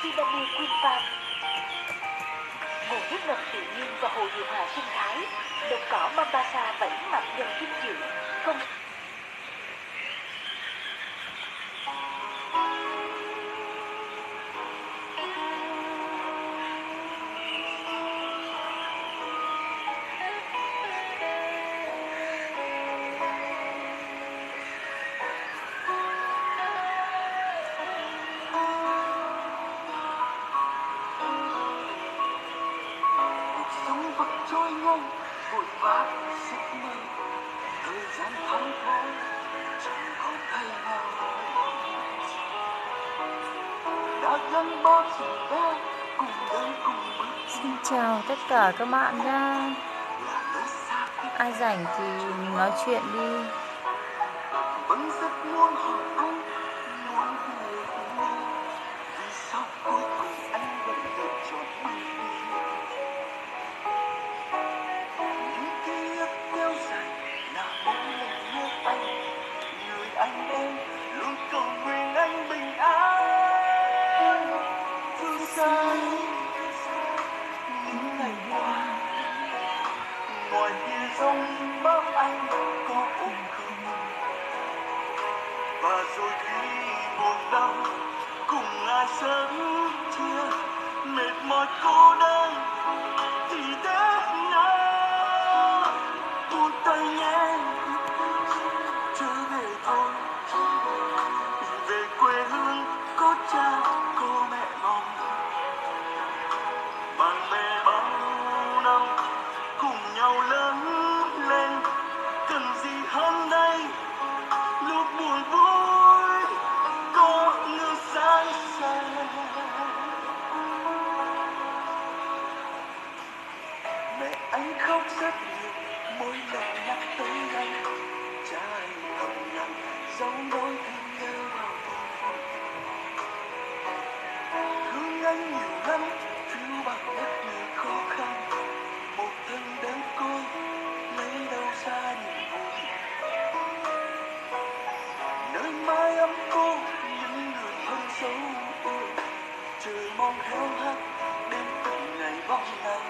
tsunami quyên phan. Nguồn nước ngầm tự nhiên và hồ điều hòa sinh thái, đồng cỏ Mambasa và yến mạch dần dinh dưỡng, không. Trôi nhanh vội vã giấc mơ, thời gian thấm thoát chẳng còn thấy nào đã gắn bó tình ta cùng đến cùng bước. Xin chào tất cả các bạn nha, ai rảnh thì mình nói chuyện đi. Vẫn rất muốn hỏi anh, muốn về vì sao cuối cùng anh vẫn lựa chọn bước đi. Anh em luôn cầu nguyện anh bình an. Phương xa những ngày qua, ngoài kia giông bão anh có ổn không? Và rồi khi buồn đau cùng ai sớm chia, mệt mỏi cô đơn thì thế nào? Buông tay nhé, trở về thôi, về quê hương có cha có mẹ mong. Bạn bè bao năm cùng nhau lớn lên, cần gì hơn đây? Lúc buồn vui có người sẵn sàng. Mẹ anh khóc rất nhiều, mỗi lần nhắc tới anh. Cha anh thầm lặng giấu nỗi thương nhớ vào tôi. Thương anh nhiều lắm, thiếu bằng rất nhiều khó khăn. Một thân đơn côi lấy đâu ra niềm vui. Nơi mái ấm cô những người thân dấu yêu, trời mong héo hắt đến từng ngày vắng lặng.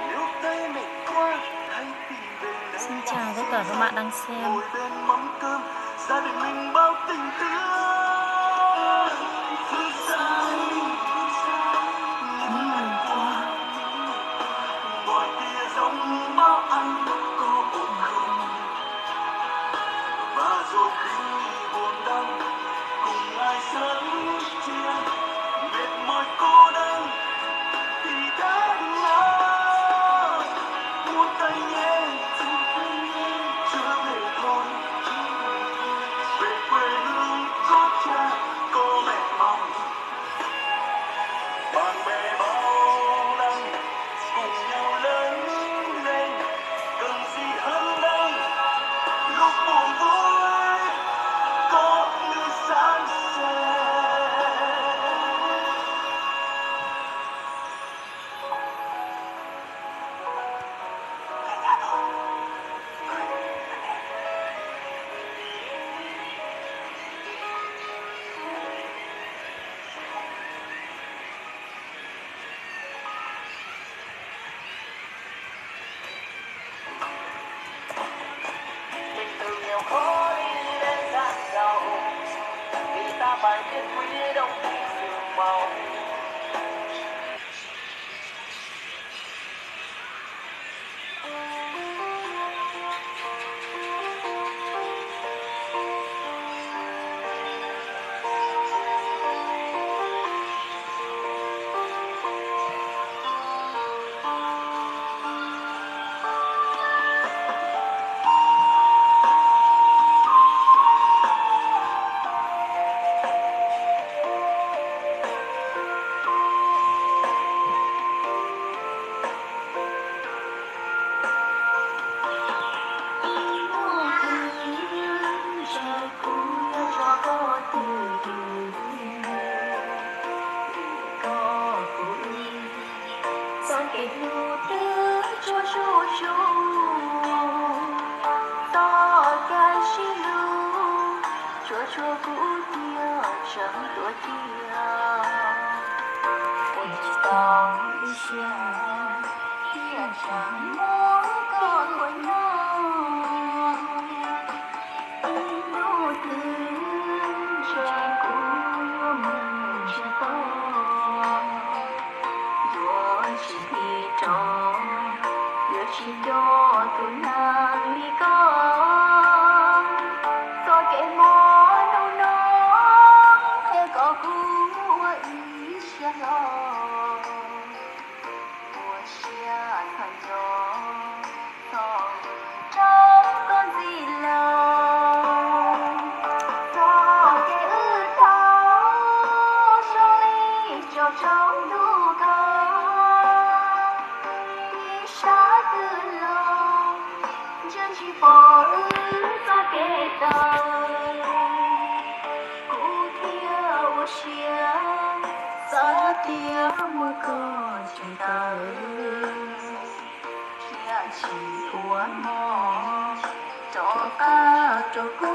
Nếu tay mệt quá hãy tìm về. Xin chào tất cả các bạn đang xem. Ngồi bên mắm cơm, gia đình mình bao tình thương. Phương xa những ngày qua, ngoài kia giông bão anh có ổn không? Và rồi khi buồn đau cùng ai sớm chia, mệt mỏi cô đơn thì thế nào? Muốn tay nhé, trở về thôi, về quê hương có cha có mẹ mong. Bạn bè bao năm cùng nhau lớn lên, cần gì hơn đây? Lúc buồn vui có người sẵn sẻ. Mình từ nghèo khó đi đến gian giàu, vì ta phải biết quý đồng sương màu. cho cũ kia chẳng tuổi kia ôi chỉ tao đi xe kia chẳng muốn có tuổi non đôi tiếng cho cũ mình chỉ tao vừa chỉ đi trò vừa chỉ cho tôi nàng đi con rồi kể món đâu nó theo có cũ ý xa lo của xa thành gió gió trong con gì lòng gió kể ư tháo cho ly cho trong đủ con đi xa từ lòng chân chỉ bỏ ư ra kể đời cũ kia ô xia xa tia mưa còn trên tới kia chỉ của mò cho ca cho cũ